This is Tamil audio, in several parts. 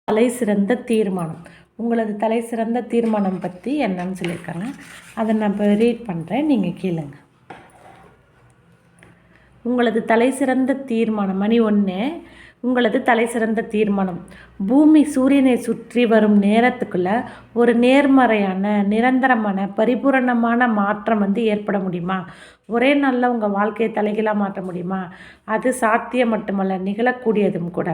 தலை சிறந்த தீர்மானம். உங்களது தலை சிறந்த தீர்மானம் பற்றி என்னன்னு சொல்லியிருக்காங்க. அதை நான் இப்போ ரீட் பண்ணுறேன், நீங்கள் கேளுங்க. உங்களது தலை சிறந்த தீர்மானம். மணி 1. உங்களது தலை சிறந்த தீர்மானம். பூமி சூரியனை சுற்றி வரும் நேரத்துக்குள்ள ஒரு நேர்மறையான, நிரந்தரமான, பரிபூரணமான மாற்றம் ஏற்பட முடியுமா? ஒரே நாளில் உங்கள் வாழ்க்கையை தலைகீழாக மாற்ற முடியுமா? அது சாத்தியம் மட்டுமல்ல, நிகழக்கூடியதும் கூட.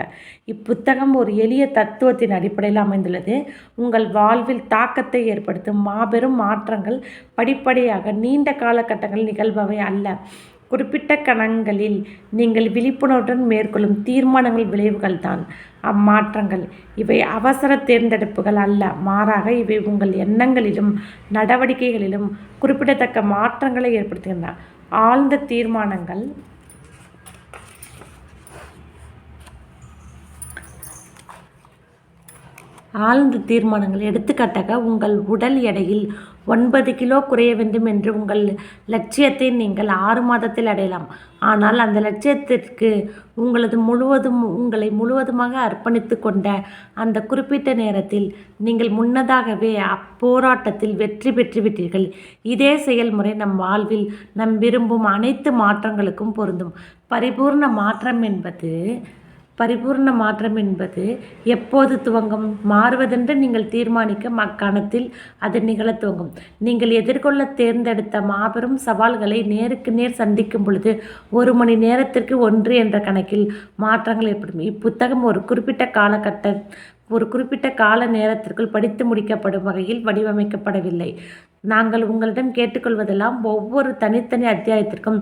இப்புத்தகம் ஒரு எளிய தத்துவத்தின் அடிப்படையில் அமைந்துள்ளது. உங்கள் வாழ்வில் தாக்கத்தை ஏற்படுத்தும் மாபெரும் மாற்றங்கள் படிப்படியாக நீண்ட காலகட்டங்கள் நிகழ்பவை அல்ல. குறிப்பிட்ட கணங்களில் நீங்கள் விழிப்புணர்வுடன் மேற்கொள்ளும் தீர்மானங்கள் விளைவுகள் தான் அம்மாற்றங்கள். இவை அவசர தேர்ந்தெடுப்புகள் அல்ல, மாறாக இவை உங்கள் எண்ணங்களிலும் நடவடிக்கைகளிலும் குறிப்பிடத்தக்க மாற்றங்களை ஏற்படுத்துகின்றன. ஆழ்ந்த தீர்மானங்கள் எடுத்துக்காட்டாக, உங்கள் உடல் எடையில் 9 கிலோ குறைய வேண்டும் என்று உங்கள் லட்சியத்தை நீங்கள் 6 மாதத்தில் அடையலாம். ஆனால் அந்த லட்சியத்திற்கு உங்களை முழுவதுமாக அர்ப்பணித்து கொண்ட அந்த குறிப்பிட்ட நேரத்தில் நீங்கள் முன்னதாகவே அப்போராட்டத்தில் வெற்றி பெற்றுவிட்டீர்கள். இதே செயல்முறை நம் வாழ்வில் நாம் விரும்பும் அனைத்து மாற்றங்களுக்கும் பொருந்தும். பரிபூர்ண மாற்றம் என்பது எப்போது துவங்கும்? மாறுவதென்று நீங்கள் தீர்மானிக்கும் அக்கணத்தில் அது நிகழத் துவங்கும். நீங்கள் எதிர்கொள்ள தேர்ந்தெடுத்த மாபெரும் சவால்களை நேருக்கு நேர் சந்திக்கும் பொழுது 1 மணி நேரத்திற்கு 1 என்ற கணக்கில் மாற்றங்கள் ஏற்படும். இப்புத்தகம் ஒரு குறிப்பிட்ட கால நேரத்திற்குள் படித்து முடிக்கப்படும் வகையில் வடிவமைக்கப்படவில்லை. நாங்கள் உங்களிடம் கேட்டுக்கொள்வதெல்லாம் ஒவ்வொரு தனித்தனி அத்தியாயத்திற்கும்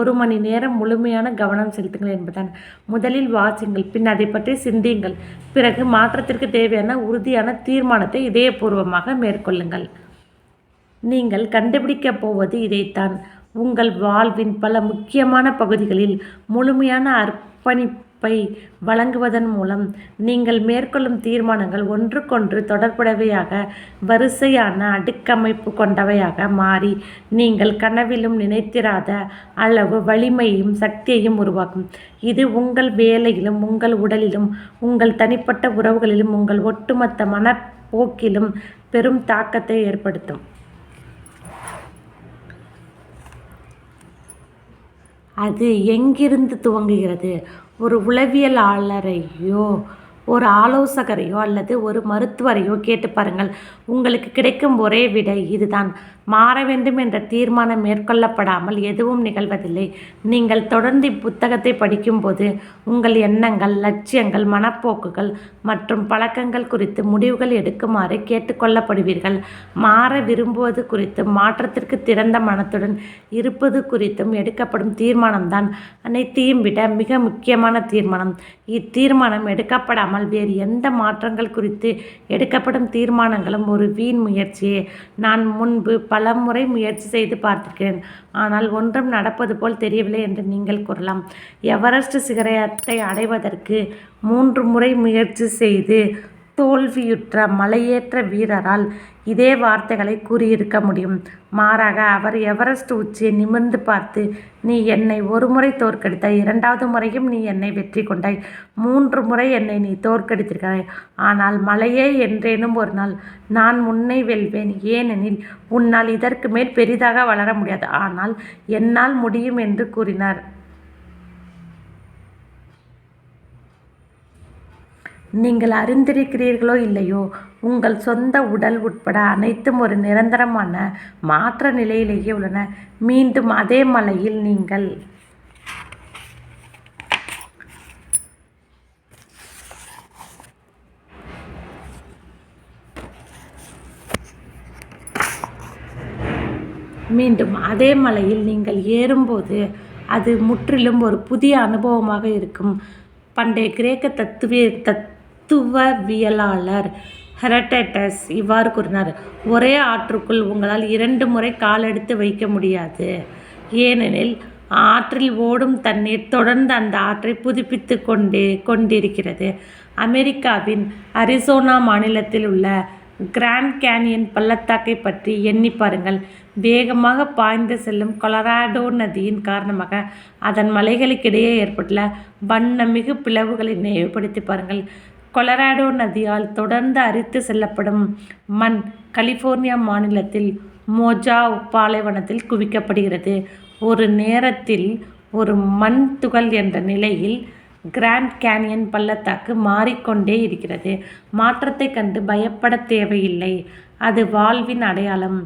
1 மணி நேரம் முழுமையான கவனம் செலுத்துங்கள் என்பதுதான். முதலில் வாசிங்கள், பின் அதை பற்றி சிந்தியுங்கள். பிறகு மாற்றத்திற்கு தேவையான உறுதியான தீர்மானத்தை இதயபூர்வமாக மேற்கொள்ளுங்கள். நீங்கள் கண்டுபிடிக்கப் போவது இதைத்தான். உங்கள் வாழ்வின் பல முக்கியமான பகுதிகளில் முழுமையான அர்ப்பணிப்பை வழங்குவதன் மூலம் நீங்கள் மேற்கொள்ளும் தீர்மானங்கள் ஒன்றுக்கொன்று தொடர்புடையவையாக, வரிசையான அடுக்கமைப்பு கொண்டவையாக மாறி நீங்கள் கனவிலும் நினைத்திராத அளவு வலிமையையும் சக்தியையும் உருவாக்கும். இது உங்கள் வேலையிலும், உங்கள் உடலிலும், உங்கள் தனிப்பட்ட உறவுகளிலும், உங்கள் ஒட்டுமொத்த மனப்போக்கிலும் பெரும் தாக்கத்தை ஏற்படுத்தும். அது எங்கிருந்து துவங்குகிறது? ஒரு உளவியலாளரையோ, ஒரு ஆலோசகரையோ அல்லது ஒரு மருத்துவரையோ கேட்டு பாருங்கள். உங்களுக்கு கிடைக்கும் ஒரே விடை இதுதான். மாற வேண்டும் என்ற தீர்மானம் மேற்கொள்ளப்படாமல் எதுவும் நிகழ்வதில்லை. நீங்கள் தொடர்ந்து இப்புத்தகத்தை படிக்கும்போது உங்கள் எண்ணங்கள், லட்சியங்கள், மனப்போக்குகள் மற்றும் பழக்கங்கள் குறித்து முடிவுகள் எடுக்குமாறு கேட்டுக்கொள்ளப்படுவீர்கள். மாற விரும்புவது குறித்தும் மாற்றத்திற்கு திறந்த மனத்துடன் இருப்பது குறித்தும் எடுக்கப்படும் தீர்மானம்தான் அனைத்தையும் விட மிக முக்கியமான தீர்மானம். இத்தீர்மானம் எடுக்கப்படாமல் வேறு எந்த மாற்றங்கள் குறித்து எடுக்கப்படும் தீர்மானங்களும் ஒரு வீண் முயற்சியே. நான் முன்பு பல முறை முயற்சி செய்து பார்த்திருக்கிறேன், ஆனால் ஒன்றும் நடப்பது போல் தெரியவில்லை என்று நீங்கள் கூறலாம். எவரெஸ்ட் சிகரத்தை அடைவதற்கு 3 முறை முயற்சி செய்து தோல்வியுற்ற மலையேற்ற வீரரால் இதே வார்த்தைகளை கூறியிருக்க முடியும். மாறாக அவர் எவரெஸ்ட் உச்சியை நிமிர்ந்து பார்த்து, நீ என்னை 1 முறை தோற்கடித்தாய், 2வது முறையும் நீ என்னை வெற்றி கொண்டாய், 3 முறை என்னை நீ தோற்கடித்திருக்கிறாய். ஆனால் மலையே, என்றேனும் ஒரு நாள் நான் உன்னை வெல்வேன். ஏனெனில் உன்னால் இதற்கு மேல் பெரிதாக வளர முடியாது, ஆனால் என்னால் முடியும் என்று கூறினார். நீங்கள் அறிந்திருக்கிறீர்களோ இல்லையோ, உங்கள் சொந்த உடல் உட்பட அனைத்தும் ஒரு நிரந்தரமான மாற்ற நிலையிலேயே உள்ளன. மீண்டும் அதே மலையில் நீங்கள் ஏறும்போது அது முற்றிலும் ஒரு புதிய அனுபவமாக இருக்கும். பண்டைய கிரேக்க தத்துவவியலாளர் ஹெரடேட்டஸ் இவ்வாறு கூறினார்: ஒரே ஆற்றுக்குள் உங்களால் 2 முறை காலெடுத்து வைக்க முடியாது, ஏனெனில் ஆற்றில் ஓடும் தண்ணீர் தொடர்ந்து அந்த ஆற்றை புதுப்பித்து கொண்டிருக்கிறது. அமெரிக்காவின் அரிசோனா மாநிலத்தில் உள்ள கிராண்ட் கேனியன் பள்ளத்தாக்கை பற்றி எண்ணி பாருங்கள். வேகமாக பாய்ந்து செல்லும் கொலராடோ நதியின் காரணமாக அதன் மலைகளுக்கிடையே ஏற்பட்டுள்ள வண்ணமிகு பிளவுகளை நினைவுபடுத்தி பாருங்கள். கொலராடோ நதியால் தொடர்ந்து அரித்து செல்லப்படும் மண் கலிபோர்னியா மாநிலத்தில் மோஜாவ் பாலைவனத்தில் குவிக்கப்படுகிறது. ஒரு நேரத்தில் ஒரு மண் துகள் என்ற நிலையில் கிராண்ட் கேனியன் பள்ளத்தாக்கு மாறிக்கொண்டே இருக்கிறது. மாற்றத்தை கண்டு பயப்பட தேவையில்லை. அது வாழ்வின் அடையாளம்.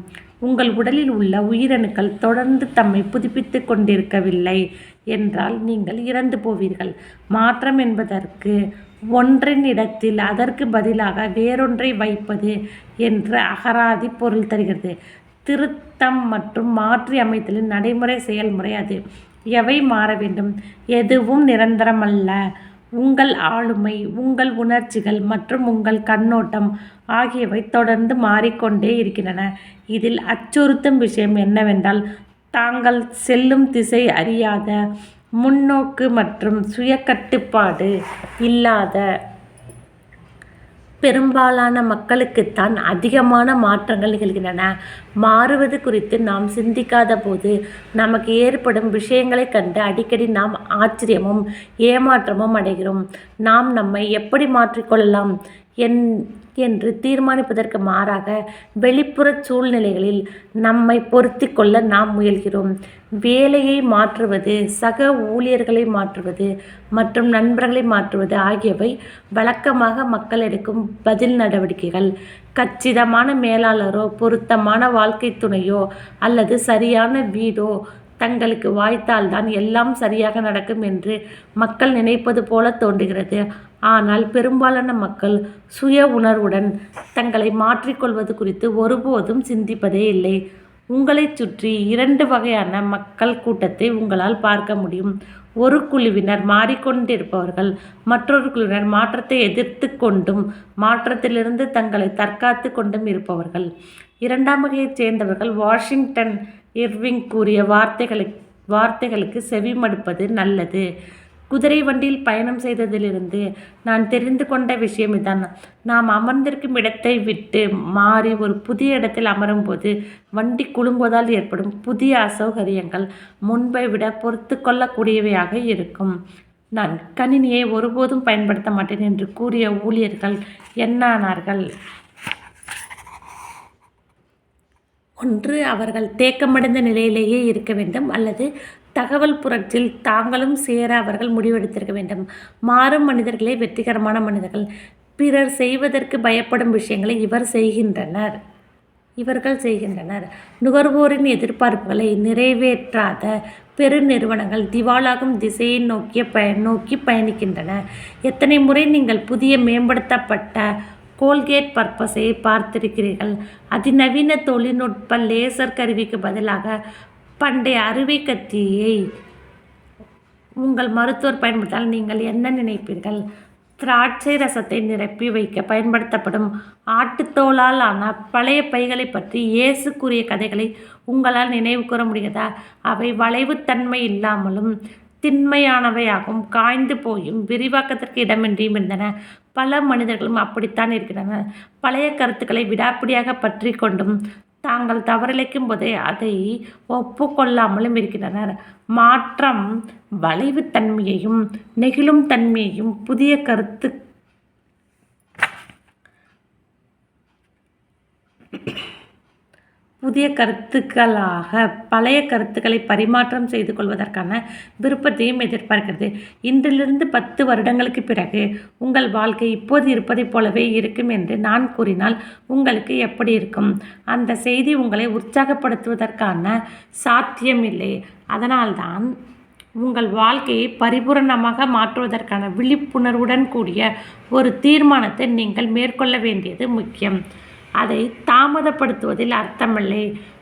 உங்கள் உடலில் உள்ள உயிரணுக்கள் தொடர்ந்து தம்மை புதுப்பித்து கொண்டிருக்கவில்லை என்றால் நீங்கள் இறந்து போவீர்கள். மாற்றம் என்பதற்கு ஒன்றின் இடத்தில் அதற்கு பதிலாக வேறொன்றை வைப்பது என்ற அகராதி பொருள் தருகிறது. திருத்தம் மற்றும் மாற்றி அமைத்தலின் நடைமுறை செயல்முறை அது. எவை மாற வேண்டும்? எதுவும் நிரந்தரமல்ல. உங்கள் ஆளுமை, உங்கள் உணர்ச்சிகள் மற்றும் உங்கள் கண்ணோட்டம் ஆகியவை தொடர்ந்து மாறிக்கொண்டே இருக்கின்றன. இதில் அச்சுறுத்தும் விஷயம் என்னவென்றால், தாங்கள் செல்லும் திசை அறியாத, முன்னோக்கு மற்றும் சுய கட்டுப்பாடு இல்லாத பெரும்பாலான மக்களுக்குத்தான் அதிகமான மாற்றங்கள் நிகழ்கின்றன. மாறுவது குறித்து நாம் சிந்திக்காத போது நமக்கு ஏற்படும் விஷயங்களைக் கண்டு அடிக்கடி நாம் ஆச்சரியமும் ஏமாற்றமும் அடைகிறோம். நாம் நம்மை எப்படி மாற்றிக்கொள்ளலாம் என்று தீர்மானிப்பதற்கு மாறாக வெளிப்புற சூழ்நிலைகளில் நம்மை பொருத்தி கொள்ள நாம் முயல்கிறோம். வேலையை மாற்றுவது, சக ஊழியர்களை மாற்றுவது மற்றும் நண்பர்களை மாற்றுவது ஆகியவை வழக்கமாக மக்கள் எடுக்கும் பதில் நடவடிக்கைகள். கச்சிதமான மேலாளரோ, பொருத்தமான வாழ்க்கை துணையோ அல்லது சரியான வீடோ தங்களுக்கு வாய்த்தால்தான் எல்லாம் சரியாக நடக்கும் என்று மக்கள் நினைப்பது போல தோன்றுகிறது. ஆனால் பெரும்பாலான மக்கள் சுய உணர்வுடன் தங்களை மாற்றிக்கொள்வது குறித்து ஒருபோதும் சிந்திப்பதே இல்லை. உங்களைச் சுற்றி 2 வகையான மக்கள் கூட்டத்தை உங்களால் பார்க்க முடியும். ஒரு குழுவினர் மாறிக்கொண்டிருப்பவர்கள், மற்றொரு குழுவினர் மாற்றத்தை எதிர்த்து கொண்டும் மாற்றத்திலிருந்து தங்களை தற்காத்து கொண்டும் இருப்பவர்கள். 2ஆம் வகையைச் சேர்ந்தவர்கள் வாஷிங்டன் இர்விங் கூறிய வார்த்தைகளுக்கு செவிமடுப்பது நல்லது. குதிரை வண்டியில் பயணம் செய்ததிலிருந்து நான் தெரிந்து கொண்ட விஷயம் இதான். நாம் அமர்ந்திருக்கும் இடத்தை விட்டு மாறி ஒரு புதிய இடத்தில் அமரும்போது வண்டி குலுங்குவதால் ஏற்படும் புதிய அசௌகரியங்கள் முன்பை விட பொறுத்து கொள்ளக்கூடியவையாக இருக்கும். நான் கணினியை ஒருபோதும் பயன்படுத்த மாட்டேன் என்று கூறிய ஊழியர்கள் என்னானார்கள்? ஒன்று, அவர்கள் தேக்கமடைந்த நிலையிலேயே இருக்க வேண்டும், அல்லது தகவல் புரட்சியில் தாங்களும் சேர அவர்கள் முடிவெடுத்திருக்க வேண்டும். மாறும் மனிதர்களே வெற்றிகரமான மனிதர்கள். பிறர் செய்வதற்கு பயப்படும் விஷயங்களை இவர்கள் செய்கின்றனர். நுகர்வோரின் எதிர்பார்ப்புகளை நிறைவேற்றாத பெருநிறுவனங்கள் திவாலாகும் திசையை நோக்கி பயணிக்கின்றன. எத்தனை முறை நீங்கள் புதிய மேம்படுத்தப்பட்ட கோல்கேட் பர்பஸை பார்த்திருக்கிறீர்கள்? அதிநவீன தொழில்நுட்ப லேசர் கருவிக்கு பதிலாக பண்டைய அறுவை கத்தியை உங்கள் மருத்துவர் பயன்படுத்தால் நீங்கள் என்ன நினைப்பீர்கள்? திராட்சை ரசத்தை நிரப்பி வைக்க பயன்படுத்தப்படும் ஆட்டுத்தோலால் ஆன பழைய பைகளை பற்றி இயேசு கூறிய கதைகளை உங்களால் நினைவு கூற முடிகிறதா? அவை வளைவுத்தன்மை இல்லாமலும் திண்மையானவையாகவும் காய்ந்து போயும் விரிவாக்கத்திற்கு இடமின்றியும் இருந்தன. பல மனிதர்களும் அப்படித்தான் இருக்கின்றனர். பழைய கருத்துக்களை விடாப்பிடியாக பற்றி கொண்டும் தாங்கள் தவறிழைக்கும் போதே அதை ஒப்புக்கொள்ளாமலும் இருக்கின்றனர். மாற்றம் வளைவுத்தன்மையையும் நெகிழும் தன்மையையும் புதிய கருத்துக்களாக பழைய கருத்துக்களை பரிமாற்றம் செய்து கொள்வதற்கான விருப்பத்தையும் எதிர்பார்க்கிறது. இன்றிலிருந்து 10 வருடங்களுக்கு பிறகு உங்கள் வாழ்க்கை இப்போது இருப்பதைப் போலவே இருக்கும் என்று நான் கூறினால் உங்களுக்கு எப்படி இருக்கும்? அந்த செய்தி உங்களை உற்சாகப்படுத்துவதற்கான சாத்தியமில்லை. அதனால்தான் உங்கள் வாழ்க்கையை பரிபூரணமாக மாற்றுவதற்கான விழிப்புணர்வுடன் கூடிய ஒரு தீர்மானத்தை நீங்கள் மேற்கொள்ள வேண்டியது முக்கியம். அதை தாமதப்படுத்துவதில் அர்த்தமில்லை.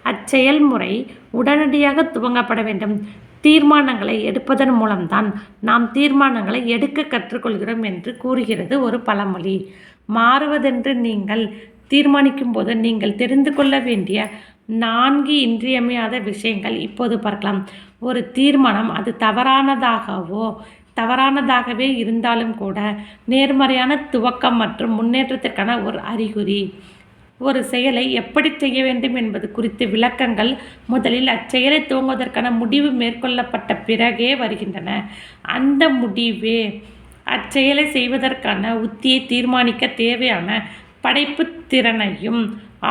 அச்செயல்முறை உடனடியாக துவங்கப்பட வேண்டும். தீர்மானங்களை எடுப்பதன் மூலம்தான் நாம் தீர்மானங்களை எடுக்க கற்றுக்கொள்கிறோம் என்று கூறுகிறது ஒரு பழமொழி. மாறுவதென்று நீங்கள் தீர்மானிக்கும் போது நீங்கள் தெரிந்து கொள்ள வேண்டிய 4 இன்றியமையாத விஷயங்கள் இப்போது பார்க்கலாம். ஒரு தீர்மானம் அது தவறானதாகவே இருந்தாலும் கூட நேர்மறையான துவக்கம் மற்றும் முன்னேற்றத்திற்கான ஒரு அறிகுறி. ஒரு செயலை எப்படி செய்ய வேண்டும் என்பது குறித்து விளக்கங்கள் முதலில் அச்செயலை துவங்குவதற்கான முடிவு மேற்கொள்ளப்பட்ட பிறகே வருகின்றன. அந்த முடிவே அச்செயலை செய்வதற்கான உத்தியை தீர்மானிக்க தேவையான படைப்புத் திறனையும்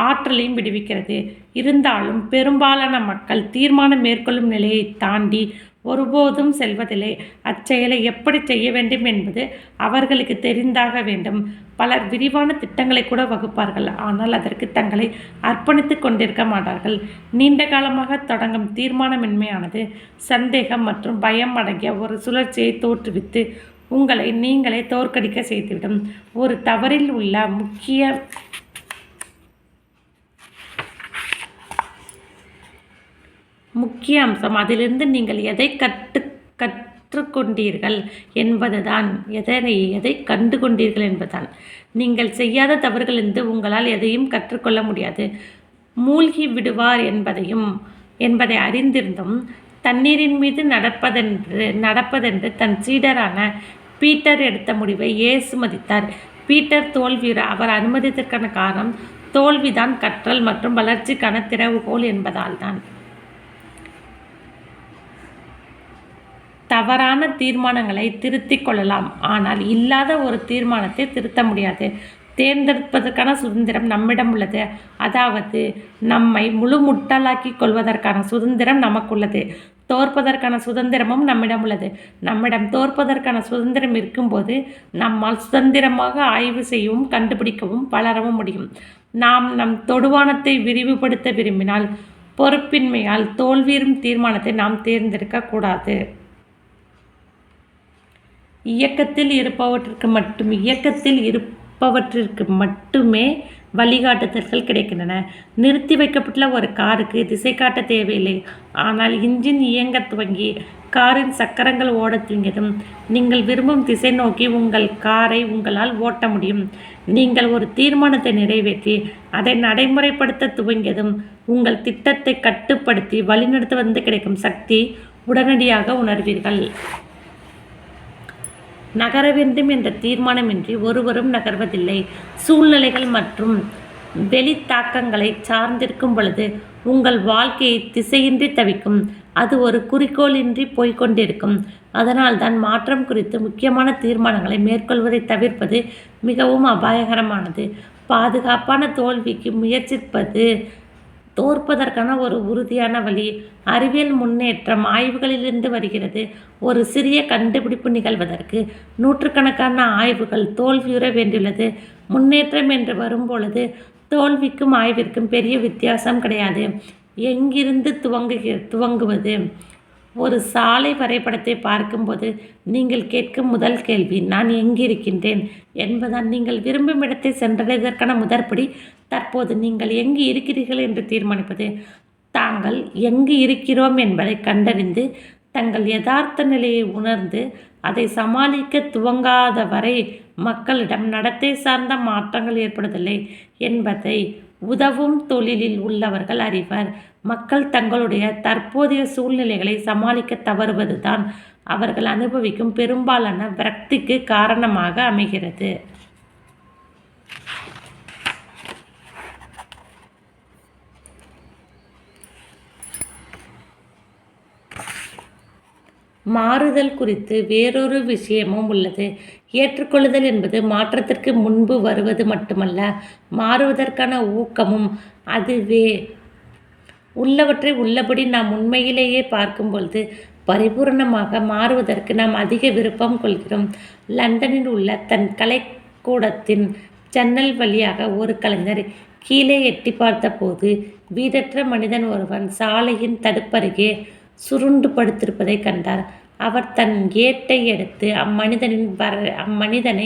ஆற்றலையும் விடுவிக்கிறது. இருந்தாலும் பெரும்பாலான மக்கள் தீர்மானம் மேற்கொள்ளும் நிலையை தாண்டி ஒருபோதும் செல்வதில்லை. அச்செயலை எப்படி செய்ய வேண்டும் என்பது அவர்களுக்கு தெரிந்தாக வேண்டும். பலர் விரிவான திட்டங்களை கூட வகுப்பார்கள், ஆனால் அதற்கு தங்களை அர்ப்பணித்துக் கொண்டிருக்க மாட்டார்கள். நீண்ட காலமாக தொடங்கும் தீர்மானமின்மையானது சந்தேகம் மற்றும் பயம் அடங்கிய ஒரு சுழற்சியை தோற்றுவித்து உங்களை நீங்களே தோற்கடிக்க செய்துவிடும். ஒரு தவறில் உள்ள முக்கிய அம்சம் அதிலிருந்து நீங்கள் எதை கற்றுக்கொண்டீர்கள் என்பதுதான். எதை கண்டு கொண்டீர்கள் என்பதுதான். நீங்கள் செய்யாத தவறுகளிலிருந்து உங்களால் எதையும் கற்றுக்கொள்ள முடியாது. மூழ்கி விடுவார் என்பதை அறிந்திருந்தும் தண்ணீரின் மீது நடப்பதென்று தன் சீடரான பீட்டர் எடுத்த முடிவை இயேசு மதித்தார். பீட்டர் தோல்வியுற அவர் அனுமதித்ததற்கான காரணம் தோல்விதான் கற்றல் மற்றும் வளர்ச்சிக்கான திறவுகோல் என்பதால்தான். தவறான தீர்மானங்களை திருத்திக் கொள்ளலாம், ஆனால் இல்லாத ஒரு தீர்மானத்தை திருத்த முடியாது. தேர்ந்தெடுப்பதற்கான சுதந்திரம் நம்மிடம் உள்ளது. அதாவது நம்மை முழு முட்டாளாக்கி கொள்வதற்கான சுதந்திரம் நமக்குள்ளது. தோற்பதற்கான சுதந்திரமும் நம்மிடம் உள்ளது. நம்மிடம் தோற்பதற்கான சுதந்திரம் இருக்கும்போது நம்மால் சுதந்திரமாக ஆய்வு செய்யவும் கண்டுபிடிக்கவும் வளரவும் முடியும். நாம் நம் தொடுவானத்தை விரிவுபடுத்த விரும்பினால் பொறுப்பின்மையால் தோல்வியுறும் தீர்மானத்தை நாம் தேர்ந்தெடுக்க கூடாது. இயக்கத்தில் இருப்பவற்றிற்கு மட்டுமே வழிகாட்டுதல்கள் கிடைக்கின்றன. நிறுத்தி வைக்கப்பட்டுள்ள ஒரு காருக்கு திசை காட்ட தேவையில்லை. ஆனால் இன்ஜின் இயங்க துவங்கி காரின் சக்கரங்கள் ஓடத் துவங்கியதும் நீங்கள் விரும்பும் திசை நோக்கி உங்கள் காரை உங்களால் ஓட்ட முடியும். நீங்கள் ஒரு தீர்மானத்தை நிறைவேற்றி அதை நடைமுறைப்படுத்த துவங்கியதும் உங்கள் திட்டத்தை கட்டுப்படுத்தி வழிநடத்துவது கிடைக்கும் சக்தி உடனடியாக உணர்வீர்கள். நகர வேண்டும் என்ற தீர்மானமின்றி ஒருவரும் நகர்வதில்லை. சூழ்நிலைகள் மற்றும் வெளித்தாக்கங்களை சார்ந்திருக்கும் பொழுது உங்கள் வாழ்க்கையை திசையின்றி தவிக்கும். அது ஒரு குறிக்கோளின்றி போய்கொண்டிருக்கும். அதனால்தான் மாற்றம் குறித்து முக்கியமான தீர்மானங்களை மேற்கொள்வதை தவிர்ப்பது மிகவும் அபாயகரமானது. பாதுகாப்பான தோல்விக்கு முயற்சிப்பது தோற்பதற்கான ஒரு உறுதியான வழி. அறிவியல் முன்னேற்றம் ஆய்வுகளிலிருந்து வருகிறது. ஒரு சிறிய கண்டுபிடிப்பு நிகழ்வதற்கு நூற்றுக்கணக்கான ஆய்வுகள் தோல்வியுற வேண்டியுள்ளது. முன்னேற்றம் என்று வரும்பொழுது தோல்விக்கும் ஆய்விற்கும் பெரிய வித்தியாசம் கிடையாது. எங்கிருந்து துவங்குவது? ஒரு சாலை வரைபடத்தை பார்க்கும்போது நீங்கள் கேட்கும் முதல் கேள்வி நான் எங்கிருக்கின்றேன் என்பதால். நீங்கள் விரும்பும் இடத்தை சென்றடைவதற்கான முதற்படி தற்போது நீங்கள் எங்கு இருக்கிறீர்கள் என்று தீர்மானிப்பது. தாங்கள் எங்கு இருக்கிறோம் என்பதை கண்டறிந்து தங்கள் யதார்த்த நிலையை உணர்ந்து அதை சமாளிக்க துவங்காத வரை மக்களிடம் நடத்தை சார்ந்த மாற்றங்கள் ஏற்படுவதில்லை என்பதை உதவும் தொழிலில் உள்ளவர்கள் அறிவர். மக்கள் தங்களுடைய தற்போதைய சூழ்நிலைகளை சமாளிக்க தவறுவதுதான் அவர்கள் அனுபவிக்கும் பெரும்பாலான விரக்திக்கு காரணமாக அமைகிறது. மாறுதல் குறித்து வேறொரு விஷயமும் உள்ளது. ஏற்றுக்கொள்ளுதல் என்பது மாற்றத்திற்கு முன்பு வருவது மட்டுமல்ல, மாறுவதற்கான ஊக்கமும் அதுவே. உள்ளவற்றை உள்ளபடி நாம் உண்மையிலேயே பார்க்கும்பொழுது பரிபூர்ணமாக மாறுவதற்கு நாம் அதிக விருப்பம் கொள்கிறோம். லண்டனில் உள்ள தன் கலைக்கூடத்தின் ஜன்னல் வழியாக ஒரு கலைஞர் கீழே எட்டி பார்த்தபோது வீடற்ற மனிதன் ஒருவன் சாலையின் தடுப்பருகே சுருண்டு படுத்திருப்பதை கண்டார். அவர் தன் ஏட்டை எடுத்து அம்மனிதனை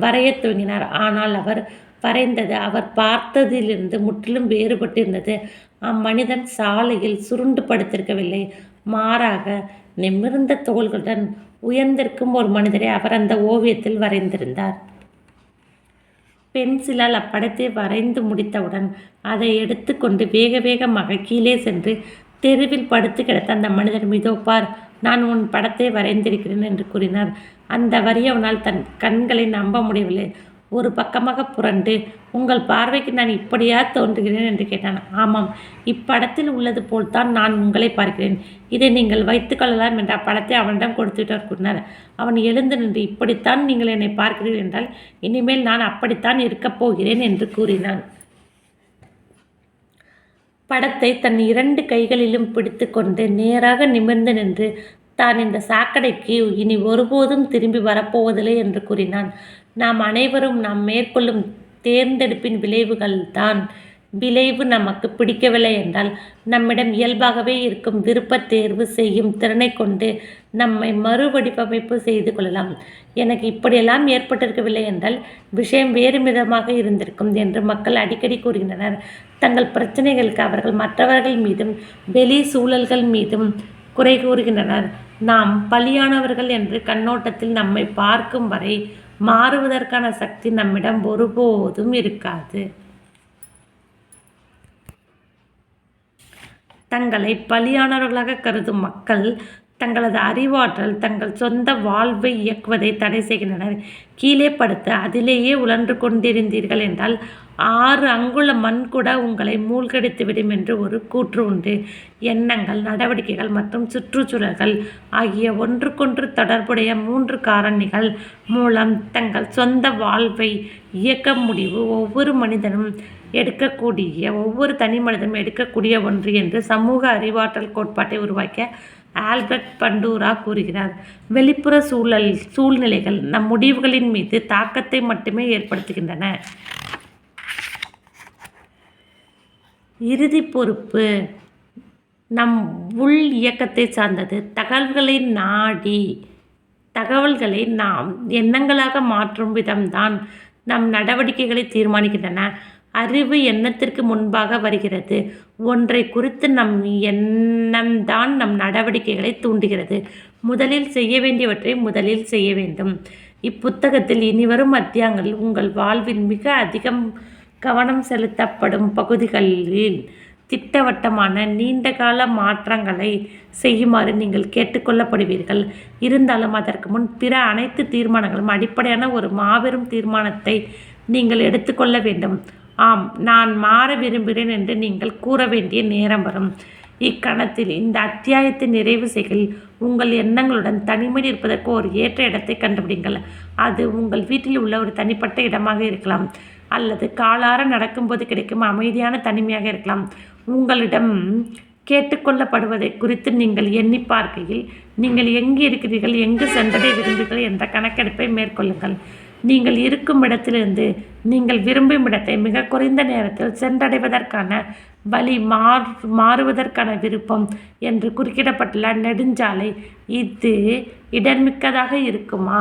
வரையத் துவங்கினார். ஆனால் அவர் வரைந்தது அவர் பார்த்ததிலிருந்து முற்றிலும் வேறுபட்டிருந்தது. அம்மனிதன் சாலையில் சுருண்டு படுத்திருக்கவில்லை, மாறாக நிமிர்ந்த தோள்களுடன் உயர்ந்திருக்கும் ஒரு மனிதரை அவர் அந்த ஓவியத்தில் வரைந்திருந்தார். பென்சிலால் அப்படத்தை வரைந்து முடித்தவுடன் அதை எடுத்து கொண்டு வேக வேகமாக கீழே சென்று தெருவில் படுத்து கிடத்த அந்த மனிதர் மீதோ பார், நான் உன் படத்தை வரைந்திருக்கிறேன் என்று கூறினார். அந்த வரி அவனால் தன் கண்களை நம்ப முடியவில்லை. ஒரு பக்கமாக புரண்டு, உங்கள் பார்வைக்கு நான் இப்படியா தோன்றுகிறேன் என்று கேட்டான். ஆமாம், இப்படத்தில் உள்ளது போல்தான் நான் உங்களை பார்க்கிறேன். இதை நீங்கள் வைத்துக் கொள்ளலாம் என்ற அப்படத்தை அவனிடம் கொடுத்துவிட்டார் கூறினார். அவன் எழுந்து நின்று, இப்படித்தான் நீங்கள் என்னை பார்க்கிறீர்கள் என்றால் இனிமேல் நான் அப்படித்தான் இருக்கப் போகிறேன் என்று கூறினான். படத்தை தன் 2 கைகளிலும் பிடித்து கொண்டு நேராக நிமிர்ந்து நின்று, தான் இந்த சாக்கடைக்கு இனி ஒருபோதும் திரும்பி வரப்போவதில்லை என்று கூறினான். நாம் அனைவரும் நாம் மேற்கொள்ளும் தேர்ந்தெடுப்பின் விளைவுகள்தான். விளைவு நமக்கு பிடிக்கவில்லை என்றால் நம்மிடம் இயல்பாகவே இருக்கும் விருப்பத் தேர்வு செய்யும் திறனை கொண்டு நம்மை மறுவடிவமைப்பு செய்து கொள்ளலாம். எனக்கு இப்படியெல்லாம் ஏற்பட்டிருக்கவில்லை என்றால் விஷயம் வேறு விதமாக இருந்திருக்கும் என்று மக்கள் அடிக்கடி கூறுகின்றனர். தங்கள் பிரச்சனைகளுக்கு அவர்கள் மற்றவர்கள் மீதும் வெளி சூழல்கள் மீதும் குறை கூறுகின்றனர். நாம் பலியானவர்கள் என்று கண்ணோட்டத்தில் நம்மை பார்க்கும் வரை மாறுவதற்கான சக்தி நம்மிடம் ஒருபோதும் இருக்காது. தங்களை பலியானவர்களாக கருதும் மக்கள் தங்களது அறிவாற்றல் தங்கள் சொந்த வாழ்வை இயக்குவதை தடை செய்கின்றனர். கீழே படுத்து அதிலேயே உழன்று கொண்டிருந்தீர்கள் என்றால் 6 அங்குல மண் கூட உங்களை மூழ்கடித்துவிடும் என்று ஒரு கூற்று உண்டு. எண்ணங்கள், நடவடிக்கைகள் மற்றும் சுற்றுச்சூழல்கள் ஆகிய ஒன்றுக்கொன்று தொடர்புடைய 3 காரணிகள் மூலம் தங்கள் சொந்த வாழ்வை இயக்க முடிவு ஒவ்வொரு தனி மனிதனும் எடுக்கக்கூடிய ஒன்று என்று சமூக அறிவாற்றல் கோட்பாட்டை உருவாக்கிய ஆல்பர்ட் பண்டூரா கூறுகிறார். வெளிப்புற சூழ்நிலைகள் நம் முடிவுகளின் மீது தாக்கத்தை மட்டுமே ஏற்படுத்துகின்றன. இறுதி பொறுப்பு நம் உள் இயக்கத்தை சார்ந்தது. தகவல்களை நாம் எண்ணங்களாக மாற்றும் விதம்தான் நம் நடவடிக்கைகளை தீர்மானிக்கின்றன. அறிவு எண்ணத்திற்கு முன்பாக வருகிறது. ஒன்றை குறித்து நம் எண்ணம்தான் நம் நடவடிக்கைகளை தூண்டுகிறது. முதலில் செய்ய வேண்டியவற்றை முதலில் செய்ய வேண்டும். இப்புத்தகத்தில் இனிவரும் அத்தியாயங்களில் உங்கள் வாழ்வில் மிக அதிகம் கவனம் செலுத்தப்படும் பகுதிகளில் திட்டவட்டமான நீண்டகால மாற்றங்களை செய்யுமாறு நீங்கள் கேட்டுக்கொள்ளப்படுவீர்கள். இருந்தாலும் அதற்கு முன் பிற அனைத்து தீர்மானங்களும் அடிப்படையான ஒரு மாபெரும் தீர்மானத்தை நீங்கள் எடுத்துக்கொள்ள வேண்டும். ஆம், நான் மாற விரும்புகிறேன் என்று நீங்கள் கூற வேண்டிய நேரம் வரும். இக்கணத்தில் இந்த அத்தியாயத்தை நிறைவு செய்கையில் உங்கள் எண்ணங்களுடன் தனிமையில் இருப்பதற்கு ஒரு ஏற்ற இடத்தை கண்டுபிடிங்கள். அது உங்கள் வீட்டில் உள்ள ஒரு தனிப்பட்ட இடமாக இருக்கலாம், அல்லது காலார நடக்கும்போது கிடைக்கும் அமைதியான தனிமையாக இருக்கலாம். உங்களிடம் கேட்டுக்கொள்ளப்படுவதை குறித்து நீங்கள் எண்ணி பார்க்கையில் நீங்கள் எங்கு இருக்கிறீர்கள், எங்கு சென்றடைய விரும்புகிறீர்கள் என்ற கணக்கெடுப்பை மேற்கொள்ளுங்கள். நீங்கள் இருக்கும் இடத்திலிருந்து நீங்கள் விரும்பும் இடத்தை மிக குறைந்த நேரத்தில் சென்றடைவதற்கான வழி மாறுவதற்கான விருப்பம் என்று குறிப்பிடப்பட்டுள்ள நெடுஞ்சாலை இது இடர்மிக்கதாக இருக்குமா?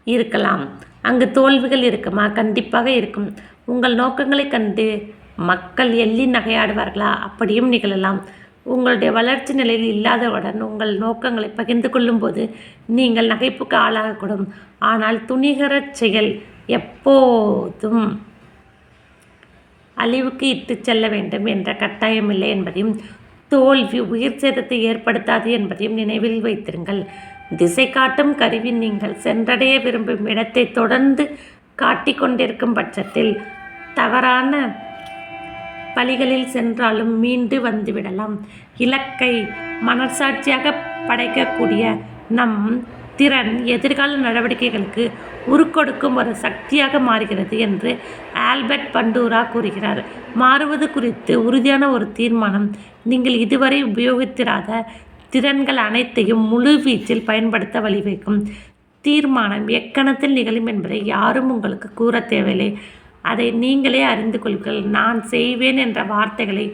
இருக்கலாம். அங்கு தோல்விகள் இருக்குமா? கண்டிப்பாக இருக்கும். உங்கள் நோக்கங்களை கண்டு மக்கள் எள்ளி நகையாடுவார்களா? அப்படியும் நிகழலாம். உங்களுடைய வளர்ச்சி நிலையில் இல்லாதவுடன் உங்கள் நோக்கங்களை பகிர்ந்து கொள்ளும்போது நீங்கள் நகைப்புக்கு ஆளாகக்கூடும். ஆனால் துணிகர செயல் எப்போதும் அழிவுக்கு இட்டு செல்ல வேண்டும் என்ற கட்டாயமில்லை என்பதையும், தோல்வி உயிர் சேதத்தை ஏற்படுத்தாது என்பதையும் நினைவில் வைத்திருங்கள். திசை காட்டும் கருவி நீங்கள் சென்றடைய விரும்பும் இடத்தை தொடர்ந்து காட்டிக்கொண்டிருக்கும் பட்சத்தில் தவறான பலிகளில் சென்றாலும் மீண்டு வந்துவிடலாம். இலக்கை மனசாட்சியாக படைக்கக்கூடிய நம் திறன் எதிர்கால நடவடிக்கைகளுக்கு உருக்கொடுக்கும் ஒரு சக்தியாக மாறுகிறது என்று ஆல்பர்ட் பண்டூரா கூறுகிறார். மாறுவது குறித்து உறுதியான ஒரு தீர்மானம் நீங்கள் இதுவரை உபயோகித்திராத திறன்கள் அனைத்தையும் முழு வீச்சில் பயன்படுத்த வழிவகுக்கும். தீர்மானம் எக்கணத்தில் நிகழும் என்பதை யாரும் உங்களுக்கு கூற தேவையில்லை. அதை நீங்களே அறிந்து கொள்வீர்கள். நான் செய்வேன் என்ற வார்த்தைகளை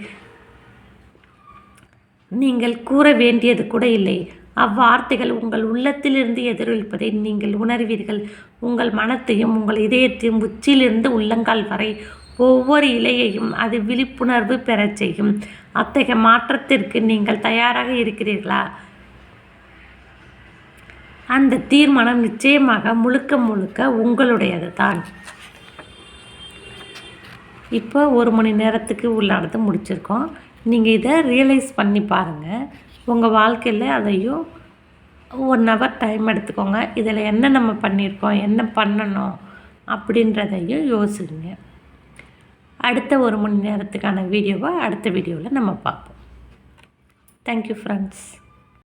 நீங்கள் கூற வேண்டியது கூட இல்லை. அவ்வார்த்தைகள் உங்கள் உள்ளத்திலிருந்து எதிரொலிப்பதை நீங்கள் உணர்வீர்கள். உங்கள் மனத்தையும் உங்கள் இதயத்தையும் உச்சியிலிருந்து உள்ளங்கால் வரை ஒவ்வொரு இலையையும் அது விழிப்புணர்வு பெறச் செய்யும். அத்தகைய மாற்றத்திற்கு நீங்கள் தயாராக இருக்கிறீர்களா? அந்த தீர்மானம் நிச்சயமாக முழுக்க உங்களுடையது தான். இப்போ 1 மணி நேரத்துக்கு உள்ளானது முடிச்சிருக்கோம். நீங்கள் இதை ரியலைஸ் பண்ணி பாருங்கள். உங்கள் வாழ்க்கையில் அதையும் 1 ஹவர் டைம் எடுத்துக்கோங்க. இதில் என்ன நம்ம பண்ணியிருக்கோம், என்ன பண்ணணும் அப்படின்றதையும் யோசிங்க. அடுத்த 1 மணி நேரத்துக்கான வீடியோவை அடுத்த வீடியோவில் நம்ம பார்ப்போம். Thank you friends.